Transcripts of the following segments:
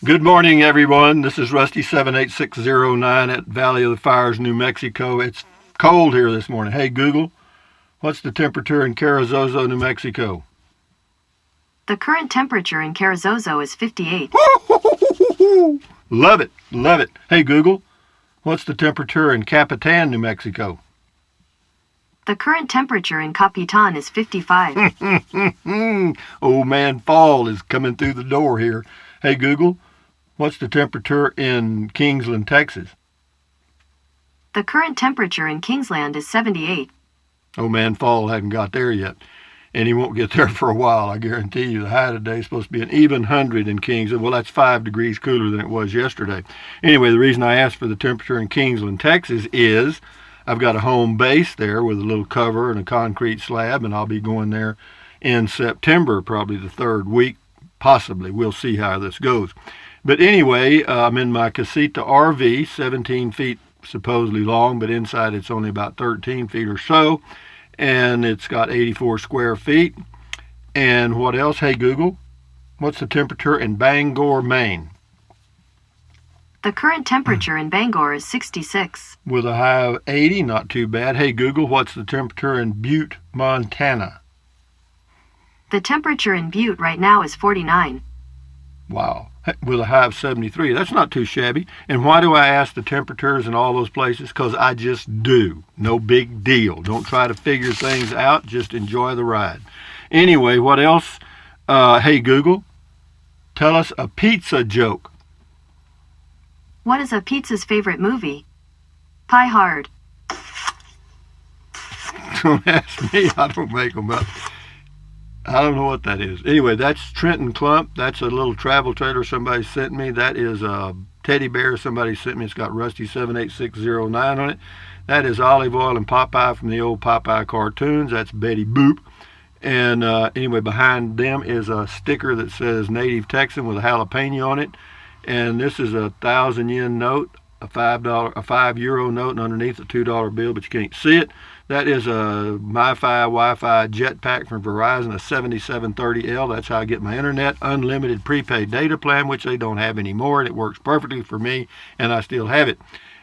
Good morning, everyone. This is Rusty 78609 at Valley of the Fires, New Mexico. It's cold here this morning. Hey, Google, what's the temperature in Carrizozo, New Mexico? The current temperature in Carrizozo is 58. Love it, love it. Hey, Google, what's the temperature in Capitan, New Mexico? The current temperature in Capitan is 55. Old man fall is coming through the door here. Hey, Google, what's the temperature in Kingsland, Texas? The current temperature in Kingsland is 78. Old man fall hadn't got there yet, and he won't get there for a while. I guarantee you. The high today is supposed to be an even 100 in Kingsland. Well, that's 5 degrees cooler than it was yesterday. Anyway, the reason I asked for the temperature in Kingsland, Texas is I've got a home base there with a little cover and a concrete slab, and I'll be going there in September, probably the third week, possibly. We'll see how this goes. But anyway, I'm in my Casita RV, 17 feet supposedly long, but inside it's only about 13 feet or so, and it's got 84 square feet. And what else? Hey, Google, what's the temperature in Bangor, Maine? The current temperature in Bangor is 66. With a high of 80, not too bad. Hey, Google, what's the temperature in Butte, Montana? The temperature in Butte right now is 49. Wow. With a high of 73. That's not too shabby. And why do I ask the temperatures in all those places? Because I just do. No big deal. Don't try to figure things out. Just enjoy the ride. Anyway, what else? Hey, Google, tell us a pizza joke. What is a pizza's favorite movie? Pie Hard. Don't ask me. I don't make them up. I don't know what that is. Anyway, that's Trenton Clump. That's a little travel trailer somebody sent me. That is a teddy bear somebody sent me. It's got Rusty 78609 on it. That is Olive Oyl and Popeye from the old Popeye cartoons. That's Betty Boop. And anyway, behind them is a sticker that says Native Texan with a jalapeno on it. And this is a 1,000 yen note, a €5 note, and underneath a $2 bill, but you can't see it. That is a MiFi Wi-Fi jetpack from Verizon, a 7730L. That's how I get my internet, unlimited prepaid data plan, which they don't have anymore, and it works perfectly for me, and I still have it.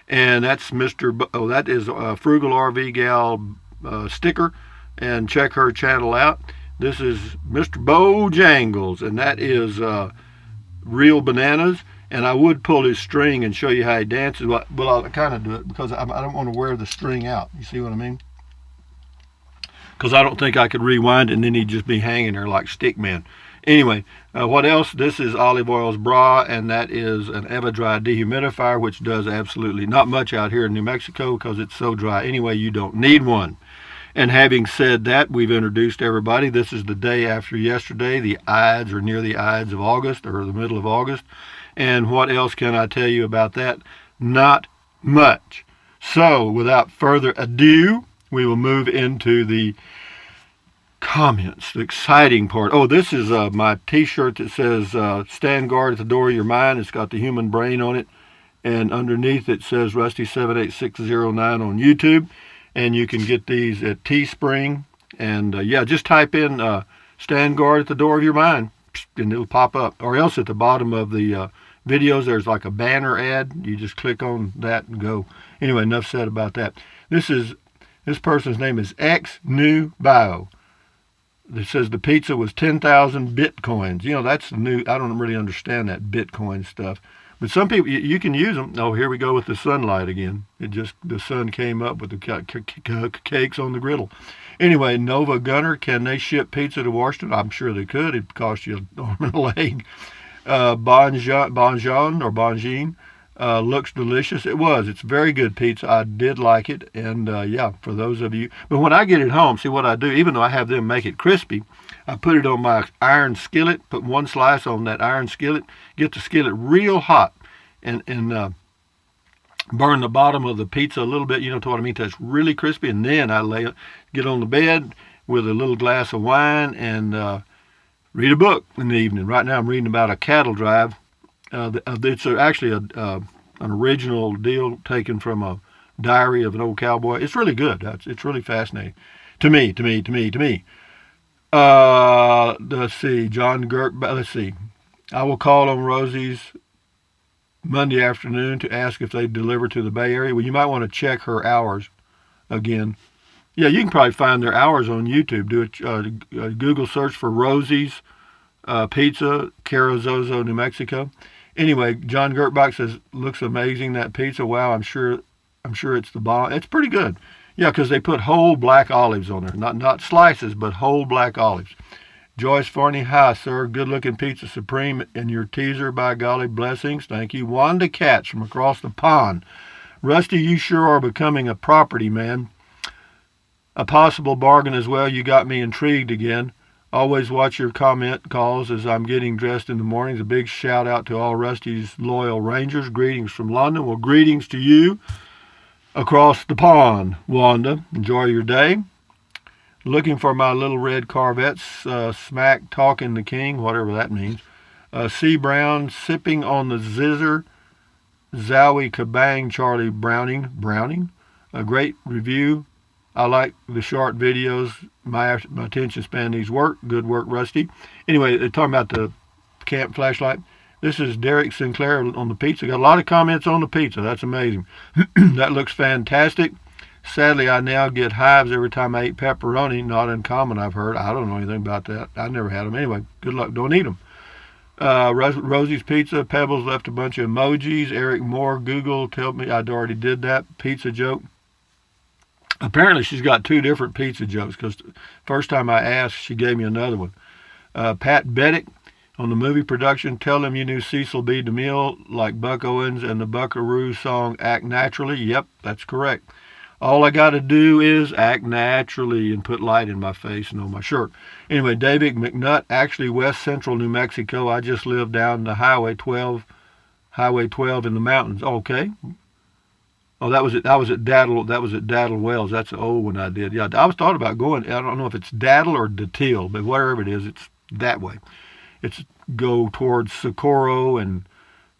And that's that is a Frugal RV Gal sticker, and check her channel out. This is Mr. Bojangles, and that is Real Bananas. And I would pull his string and show you how he dances. Well, I'll kind of do it because I don't want to wear the string out. You see what I mean? Because I don't think I could rewind it and then he'd just be hanging there like Stickman. Anyway, what else? This is Olive Oyl's bra, and that is an EverDry dehumidifier, which does absolutely not much out here in New Mexico because it's so dry. Anyway, you don't need one. And having said that, we've introduced everybody. This is the day after yesterday. The Ides are near the Ides of August, or the middle of August. And what else can I tell you about that? Not much. So, without further ado, we will move into the comments, the exciting part. Oh, this is my t-shirt that says, Stand Guard at the Door of Your Mind. It's got the human brain on it. And underneath it says Rusty 78609 on YouTube. And you can get these at Teespring. And yeah, just type in Stand Guard at the Door of Your Mind, and it'll pop up. Or else at the bottom of the videos, there's like a banner ad. You just click on that and go. Anyway, enough said about that. This person's name is X New Bio. It says the pizza was 10,000 bitcoins. You know, that's new. I don't really understand that Bitcoin stuff. But some people, you can use them. Oh, here we go with the sunlight again. The sun came up with the cakes on the griddle. Anyway, Nova Gunner, can they ship pizza to Washington? I'm sure they could. It'd cost you an arm and a leg. Bonjean looks delicious. It was. It's very good pizza. I did like it. And yeah, for those of you. But when I get it home, see what I do, even though I have them make it crispy, I put it on my iron skillet, put one slice on that iron skillet, get the skillet real hot, and burn the bottom of the pizza a little bit, you know what I mean, till it's really crispy, and then I get on the bed with a little glass of wine and read a book in the evening. Right now I'm reading about a cattle drive. It's actually an original deal taken from a diary of an old cowboy. It's really good. It's really fascinating. To me. Let's see, John Gert, let's see. I will call on Rosie's Monday afternoon to ask if they deliver to the Bay Area. Well, you might want to check her hours again. Yeah, you can probably find their hours on YouTube. Do a Google search for Rosie's Pizza, Carrizozo, New Mexico. Anyway, John Gertbach says, looks amazing, that pizza. Wow, I'm sure it's the bomb. It's pretty good. Yeah, because they put whole black olives on there. Not slices, but whole black olives. Joyce Farney, hi, sir. Good-looking pizza supreme and your teaser, by golly, blessings. Thank you. Wanda Katz from across the pond. Rusty, you sure are becoming a property man. A possible bargain as well. You got me intrigued again. Always watch your comment calls as I'm getting dressed in the mornings. A big shout out to all Rusty's loyal Rangers. Greetings from London. Well, greetings to you across the pond, Wanda. Enjoy your day. Looking for my little red Corvettes. Smack talking the king, whatever that means. C. Brown sipping on the zizzer. Zowie kabang, Charlie Browning. A great review. I like the short videos. My attention span needs work. Good work, Rusty. Anyway, they're talking about the camp flashlight. This is Derek Sinclair on the pizza. Got a lot of comments on the pizza. That's amazing. That looks fantastic. Sadly, I now get hives every time I eat pepperoni. Not uncommon, I've heard. I don't know anything about that. I never had them. Anyway, good luck. Don't eat them. Rosie's Pizza. Pebbles left a bunch of emojis. Eric Moore. Google. Tell me I already did that. Pizza joke. Apparently, she's got two different pizza jokes because first time I asked, she gave me another one. Pat Beddick on the movie production. Tell them you knew Cecil B. DeMille like Buck Owens and the Buckaroo song Act Naturally. Yep, that's correct. All I got to do is act naturally and put light in my face and on my shirt. Anyway, David McNutt, actually West Central New Mexico. I just live down the Highway 12 in the mountains. Okay. Oh, that was at Daddle Wells. That's the old one I did. Yeah, I was thought about going. I don't know if it's Daddle or Datil, but whatever it is, it's that way. It's go towards Socorro and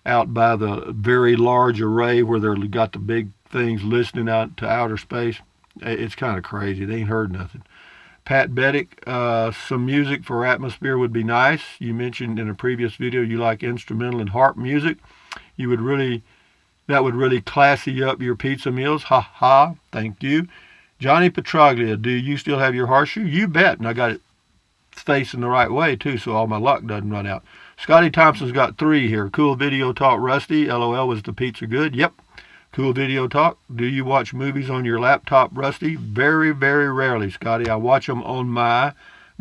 out by the very large array where they've got the big things listening out to outer space. It's kind of crazy. They ain't heard nothing. Pat Beddick, some music for atmosphere would be nice. You mentioned in a previous video you like instrumental and harp music. That would really classy up your pizza meals. Ha ha. Thank you. Johnny Petraglia, do you still have your horseshoe? You bet. And I got it facing the right way, too, so all my luck doesn't run out. Scotty Thompson's got 3 here. Cool video talk, Rusty. LOL, was the pizza good? Yep. Cool video talk. Do you watch movies on your laptop, Rusty? Very, very rarely, Scotty. I watch them on my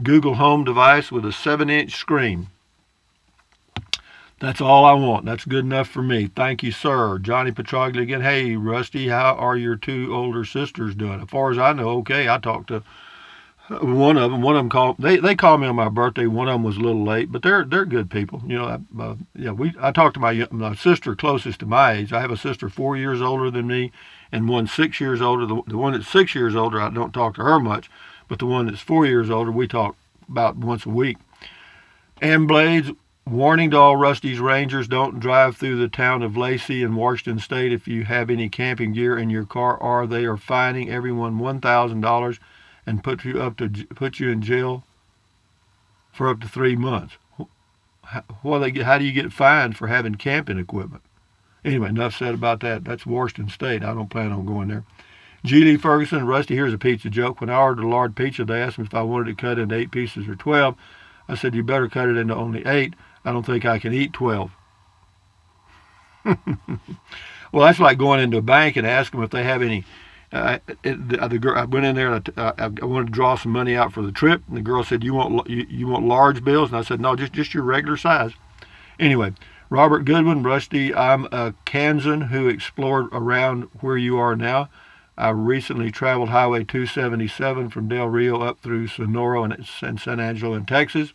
Google Home device with a 7-inch screen. That's all I want. That's good enough for me. Thank you, sir. Johnny Petraglia again. Hey, Rusty, how are your 2 older sisters doing? As far as I know, okay. I talked to one of them. One of them called. They called me on my birthday. One of them was a little late, but they're good people. You know, I talked to my sister closest to my age. I have a sister 4 years older than me, and one 6 years older. The one that's 6 years older, I don't talk to her much, but the one that's 4 years older, we talk about once a week. And Blades. Warning to all Rusty's Rangers, don't drive through the town of Lacey in Washington State if you have any camping gear in your car, or they are fining everyone $1,000 and put you in jail for up to 3 months. How do you get fined for having camping equipment? Anyway, enough said about that. That's Washington State. I don't plan on going there. G. Lee Ferguson, Rusty, here's a pizza joke. When I ordered a large pizza, they asked me if I wanted it cut into 8 pieces or 12. I said, you better cut it into only 8. I don't think I can eat 12. Well, that's like going into a bank and asking them if they have any. I went in there and I wanted to draw some money out for the trip, and the girl said, you want large bills? And I said, no, just your regular size. Anyway, Robert Goodwin, Rusty, I'm a Kansan who explored around where you are now. I recently traveled Highway 277 from Del Rio up through Sonora and San Angelo in Texas.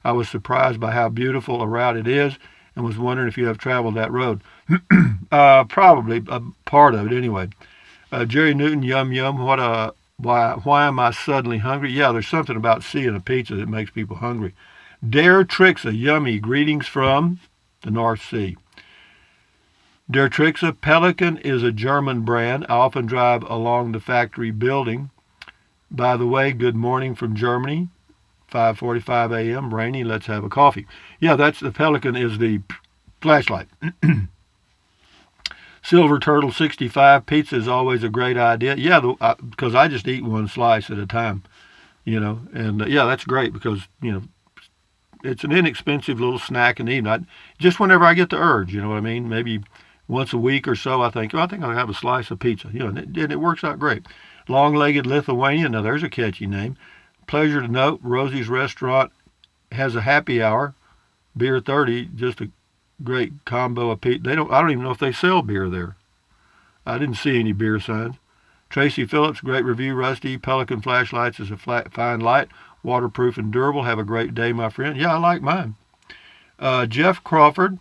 I was surprised by how beautiful a route it is and was wondering if you have traveled that road. Probably a part of it anyway. Jerry Newton, yum yum. Why am I suddenly hungry? Yeah, there's something about seeing a pizza that makes people hungry. Dare Trixa, yummy. Greetings from the North Sea. Der Trixa, Pelican is a German brand. I often drive along the factory building. By the way, good morning from Germany. 5:45 a.m. Rainy. Let's have a coffee. Yeah, that's the Pelican is the flashlight. Silver Turtle 65, pizza is always a great idea. Yeah, because I just eat one slice at a time, and yeah, that's great because, it's an inexpensive little snack and eat. Just whenever I get the urge, you know what I mean? Maybe once a week or so, I think I'll have a slice of pizza, and it works out great. Long-Legged Lithuania, now there's a catchy name. Pleasure to note, Rosie's Restaurant has a happy hour, beer 30, just a great combo of pizza. I don't even know if they sell beer there. I didn't see any beer signs. Tracy Phillips, great review, Rusty. Pelican flashlights is a fine light, waterproof and durable. Have a great day, my friend. Yeah, I like mine. Jeff Crawford,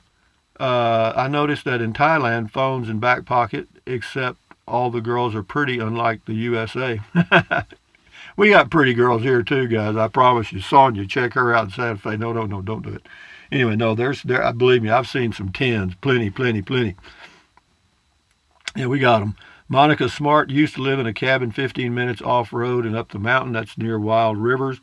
I noticed that in Thailand, phones in back pocket, except all the girls are pretty, unlike the USA. We got pretty girls here too, guys. I promise you. Sonia, check her out in Santa Fe. No, don't do it. Anyway, no, believe me, I've seen some 10s. Plenty. Yeah, we got them. Monica Smart used to live in a cabin 15 minutes off-road and up the mountain. That's near Wild Rivers,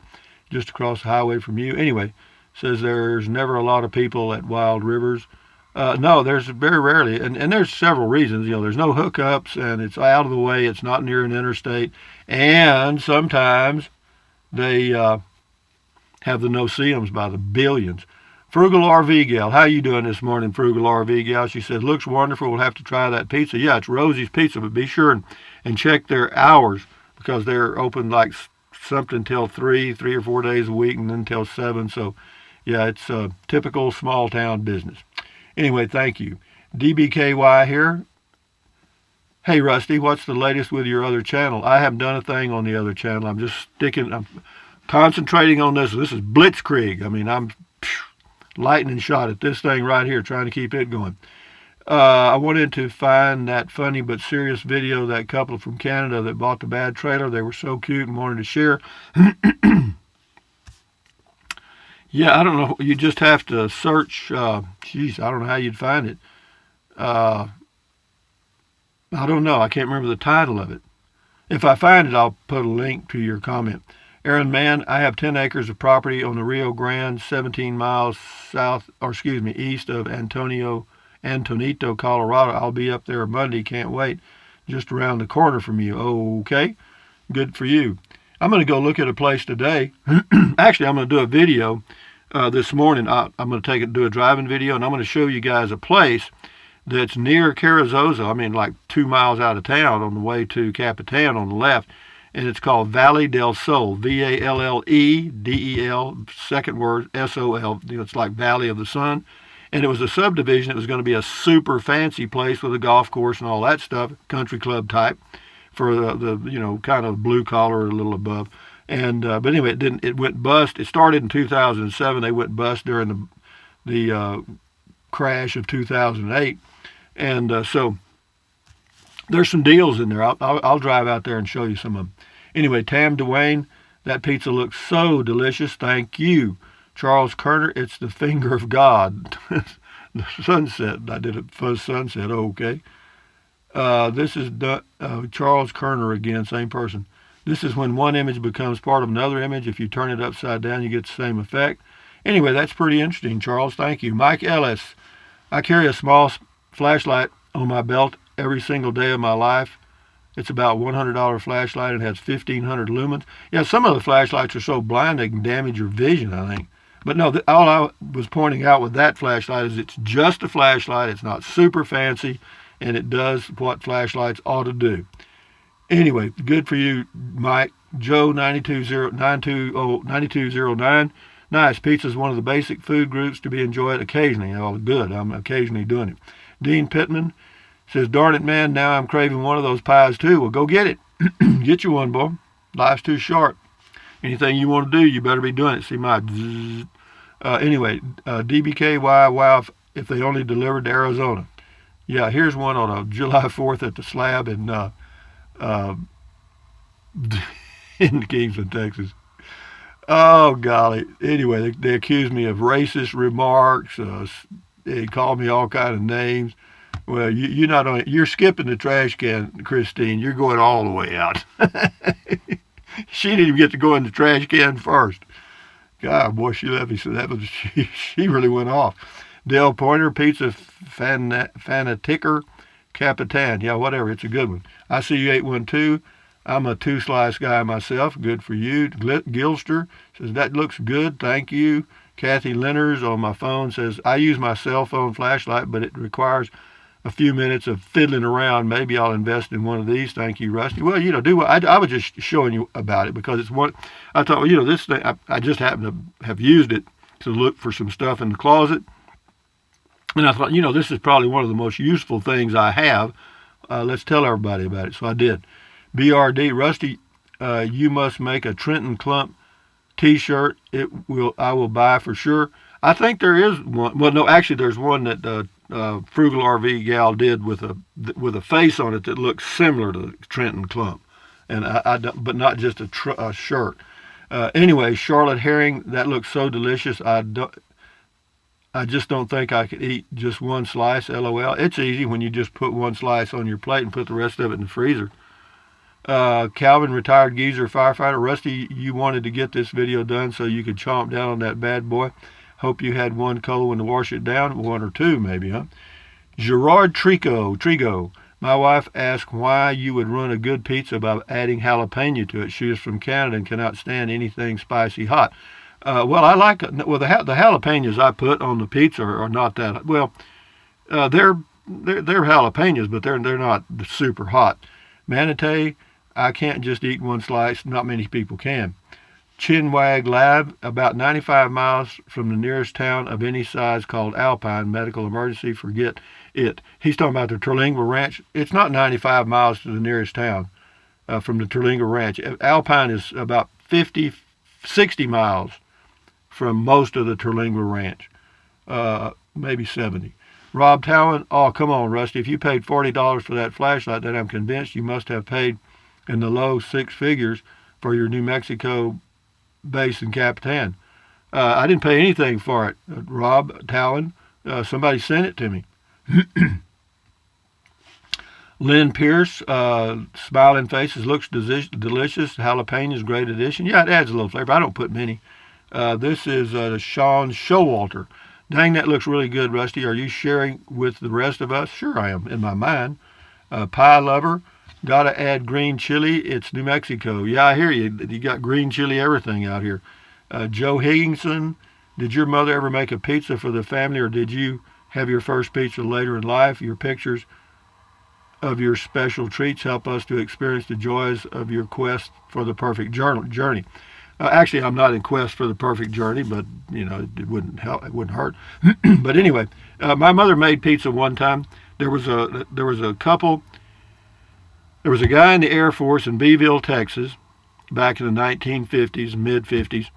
just across the highway from you. Anyway, says there's never a lot of people at Wild Rivers. No, there's very rarely, and there's several reasons. There's no hookups, and it's out of the way. It's not near an interstate, and sometimes they have the no-see-ums by the billions. Frugal RV Gal, how you doing this morning, Frugal RV Gal? She said, looks wonderful. We'll have to try that pizza. Yeah, it's Rosie's Pizza, but be sure and check their hours because they're open like something till 3 or 4 days a week, and then till 7. So, yeah, it's a typical small-town business. Anyway, thank you. DBKY here. Hey, Rusty, what's the latest with your other channel? I haven't done a thing on the other channel. I'm concentrating on this. This is Blitzkrieg. I mean, I'm lightning shot at this thing right here, trying to keep it going. I wanted to find that funny but serious video, that couple from Canada that bought the bad trailer. They were so cute and wanted to share. Yeah, I don't know. You just have to search. I don't know how you'd find it. I don't know. I can't remember the title of it. If I find it, I'll put a link to your comment. Aaron Mann, I have 10 acres of property on the Rio Grande, 17 miles east of Antonito, Colorado. I'll be up there Monday. Can't wait. Just around the corner from you. Okay. Good for you. I'm going to go look at a place today. Actually, I'm going to do a video this morning. I'm going to do a driving video, and I'm going to show you guys a place that's near Carrizosa. I mean, like 2 miles out of town on the way to Capitan on the left. And it's called Valle del Sol, Valledel, second word, S-O-L. It's like Valley of the Sun. And it was a subdivision. It was going to be a super fancy place with a golf course and all that stuff, country club type, for the kind of blue collar a little above. And but anyway, it went bust. It started in 2007. They went bust during the crash of 2008. And so there's some deals in there. I'll drive out there and show you some of them. Anyway, Tam Dwayne, that pizza looks so delicious. Thank you. Charles Kerner, it's the finger of God. The sunset. I did it for sunset. Okay. This is Charles Kerner again, same person. This is when one image becomes part of another image. If you turn it upside down, you get the same effect. Anyway, that's pretty interesting, Charles. Thank you. Mike Ellis, I carry a small flashlight on my belt every single day of my life. It's about $100 flashlight. It has 1,500 lumens. Yeah, some of the flashlights are so blind they can damage your vision, I think. But no, all I was pointing out with that flashlight is it's just a flashlight. It's not super fancy, and it does what flashlights ought to do. Anyway, good for you, Mike. Joe 9209. Nice. Pizza is one of the basic food groups to be enjoyed occasionally. Oh, good. I'm occasionally doing it. Dean Pittman says, darn it, man, now I'm craving one of those pies too. Well, go get it. Get you one, boy. Life's too short. Anything you want to do, you better be doing it. See my zzz. Anyway, DBKY, wow, if they only delivered to Arizona. Yeah, here's one on July 4th at the Slab in Kingston, Texas. Oh, golly. Anyway, they accused me of racist remarks. They called me all kind of names. Well, you're skipping the trash can, Christine. You're going all the way out. She didn't even get to go in the trash can first. God, boy, she left me. So she really went off. Dale Pointer, pizza fanaticker. Capitan. Yeah, whatever. It's a good one. I see you 812. I'm a 2-slice guy myself. Good for you. Gilster says, that looks good. Thank you. Kathy Lenners on my phone says, I use my cell phone flashlight, but it requires a few minutes of fiddling around. Maybe I'll invest in one of these. Thank you, Rusty. Well, do what I was just showing you about it because it's one. I thought, well, this thing, I just happened to have used it to look for some stuff in the closet. And I thought, this is probably one of the most useful things I have. Let's tell everybody about it. So I did. BRD, Rusty, you must make a Trenton Clump T-shirt. I will buy for sure. I think there is one. Well, no, actually, there's one that Frugal RV gal did with a face on it that looks similar to Trenton Clump, and but not just a shirt. Anyway, Charlotte herring, that looks so delicious. I just don't think I could eat just one slice. LOL. It's easy when you just put one slice on your plate and put the rest of it in the freezer. Calvin, retired geezer firefighter. Rusty, you wanted to get this video done so you could chomp down on that bad boy. Hope you had one cold one to wash it down. One or two, maybe, huh? Gerard Trigo. My wife asked why you would run a good pizza by adding jalapeno to it. She is from Canada and cannot stand anything spicy hot. Well, I like it. Well, the jalapenos I put on the pizza are not that. Well, they're jalapenos, but they're not super hot. Manatee, I can't just eat one slice. Not many people can. Chinwag Lab, about 95 miles from the nearest town of any size called Alpine. Medical emergency, forget it. He's talking about the Terlingua Ranch. It's not 95 miles to the nearest town from the Terlingua Ranch. Alpine is about 60 miles from most of the Terlingua Ranch, maybe 70. Rob Towan, oh, come on, Rusty. If you paid $40 for that flashlight, then I'm convinced you must have paid in the low six figures for your New Mexico base in Capitan. I didn't pay anything for it, Rob Towan. Somebody sent it to me. Lynn Pierce, smiling faces, looks delicious. Jalapenos, great addition. Yeah, it adds a little flavor. I don't put many. This is Sean Showalter. Dang, that looks really good, Rusty. Are you sharing with the rest of us? Sure I am, in my mind. Pie lover, gotta add green chili. It's New Mexico. Yeah, I hear you. You got green chili everything out here. Joe Higginson, did your mother ever make a pizza for the family, or did you have your first pizza later in life? Your pictures of your special treats help us to experience the joys of your quest for the perfect journey. Actually, I'm not in quest for the perfect journey, but it wouldn't help. It wouldn't hurt. But anyway, my mother made pizza one time. There was a couple. There was a guy in the Air Force in Beeville, Texas, back in the 1950s, mid 50s,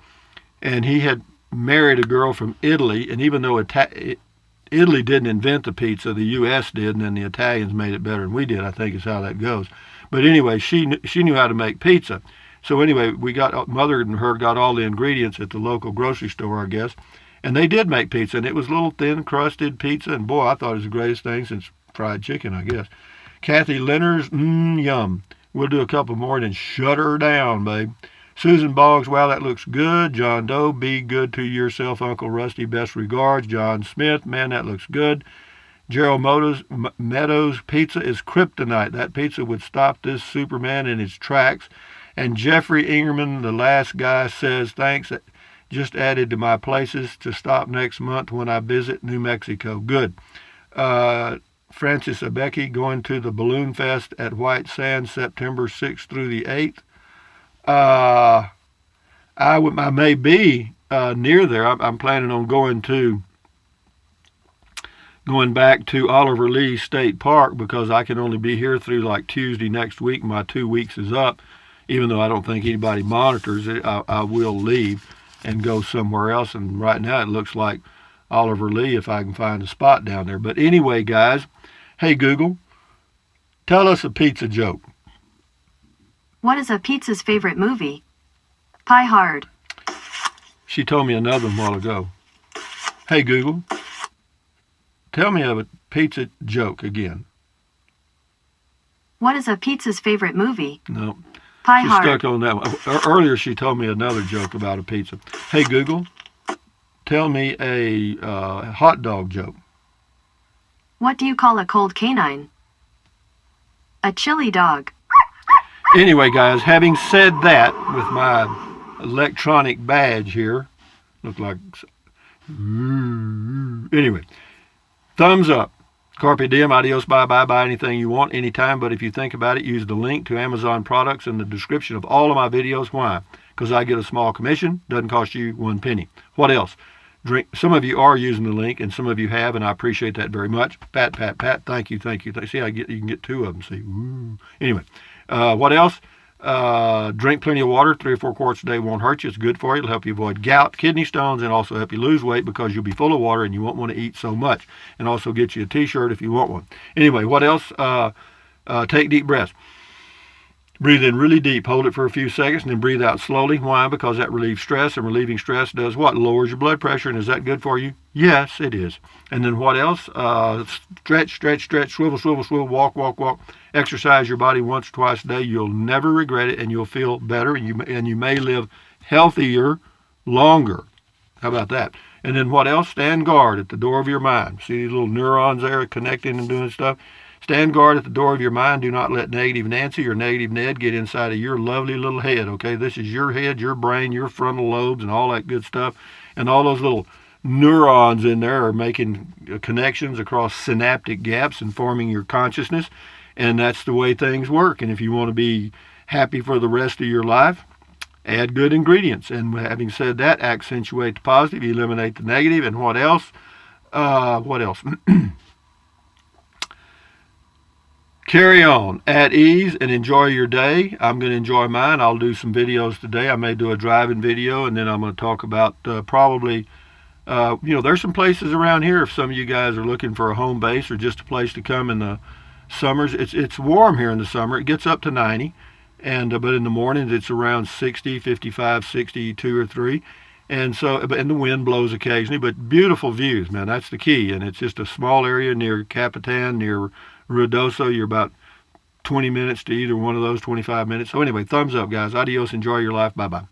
and he had married a girl from Italy. And even though Italy didn't invent the pizza, the U.S. did, and then the Italians made it better than we did. I think is how that goes. But anyway, she knew how to make pizza. So anyway, Mother and her got all the ingredients at the local grocery store, I guess, and they did make pizza, and it was a little thin crusted pizza, and boy, I thought it was the greatest thing since fried chicken, I guess. Kathy Lenners, yum. We'll do a couple more and then shut her down, babe. Susan Boggs, wow, that looks good. John Doe, be good to yourself, Uncle Rusty. Best regards. John Smith, man, that looks good. Gerald Meadows, pizza is kryptonite. That pizza would stop this Superman in its tracks. And Jeffrey Ingerman, the last guy, says, thanks, just added to my places to stop next month when I visit New Mexico. Good. Francis Abecki, going to the Balloon Fest at White Sands, September 6th through the 8th. I may be near there. I'm planning on going back to Oliver Lee State Park because I can only be here through like Tuesday next week. My 2 weeks is up. Even though I don't think anybody monitors it, I will leave and go somewhere else. And right now it looks like Oliver Lee if I can find a spot down there. But anyway, guys, hey, Google, tell us a pizza joke. What is a pizza's favorite movie? Pie Hard. She told me another one a while ago. Hey, Google, tell me of a pizza joke again. What is a pizza's favorite movie? No. Pie She's Hard. stuck on that one. Earlier, she told me another joke about a pizza. Hey, Google, tell me a hot dog joke. What do you call a cold canine? A chili dog. Anyway, guys, having said that, with my electronic badge here, look like... Anyway, thumbs up. Carpe diem, adios, bye-bye, buy anything you want, anytime, but if you think about it, use the link to Amazon products in the description of all of my videos. Why? Because I get a small commission, doesn't cost you 1 penny. What else? Some of you are using the link, and some of you have, and I appreciate that very much. Pat, pat, pat, thank you, thank you. See, you can get 2 of them, see. Ooh. Anyway, what else? Drink plenty of water. 3 or 4 quarts a day won't hurt you. It's good for you. It'll help you avoid gout, kidney stones, and also help you lose weight because you'll be full of water and you won't want to eat so much. And also get you a t-shirt if you want one. Anyway, what else? Take deep breaths. Breathe in really deep, hold it for a few seconds, and then breathe out slowly. Why? Because that relieves stress, and relieving stress does what? Lowers your blood pressure, and is that good for you? Yes, it is. And then what else? Stretch, stretch, stretch, swivel, swivel, swivel, walk, walk, walk. Exercise your body once or twice a day. You'll never regret it, and you'll feel better, and you may live healthier longer. How about that? And then what else? Stand guard at the door of your mind. See these little neurons there connecting and doing stuff? Stand guard at the door of your mind. Do not let negative Nancy or negative Ned get inside of your lovely little head, okay? This is your head, your brain, your frontal lobes, and all that good stuff. And all those little neurons in there are making connections across synaptic gaps and forming your consciousness. And that's the way things work. And if you want to be happy for the rest of your life, add good ingredients. And having said that, accentuate the positive, eliminate the negative. And what else? What else? Carry on at ease and enjoy your day. I'm going to enjoy mine. I'll do some videos today. I may do a driving video, and then I'm going to talk about probably, there's some places around here if some of you guys are looking for a home base or just a place to come in the summers. It's warm here in the summer. It gets up to 90, and but in the mornings it's around 60, 55, 62 or 3. And the wind blows occasionally, but beautiful views, man. That's the key. And it's just a small area near Capitan, near Ruidoso. You're about 20 minutes to either one of those, 25 minutes. So anyway, thumbs up, guys. Adios. Enjoy your life. Bye-bye.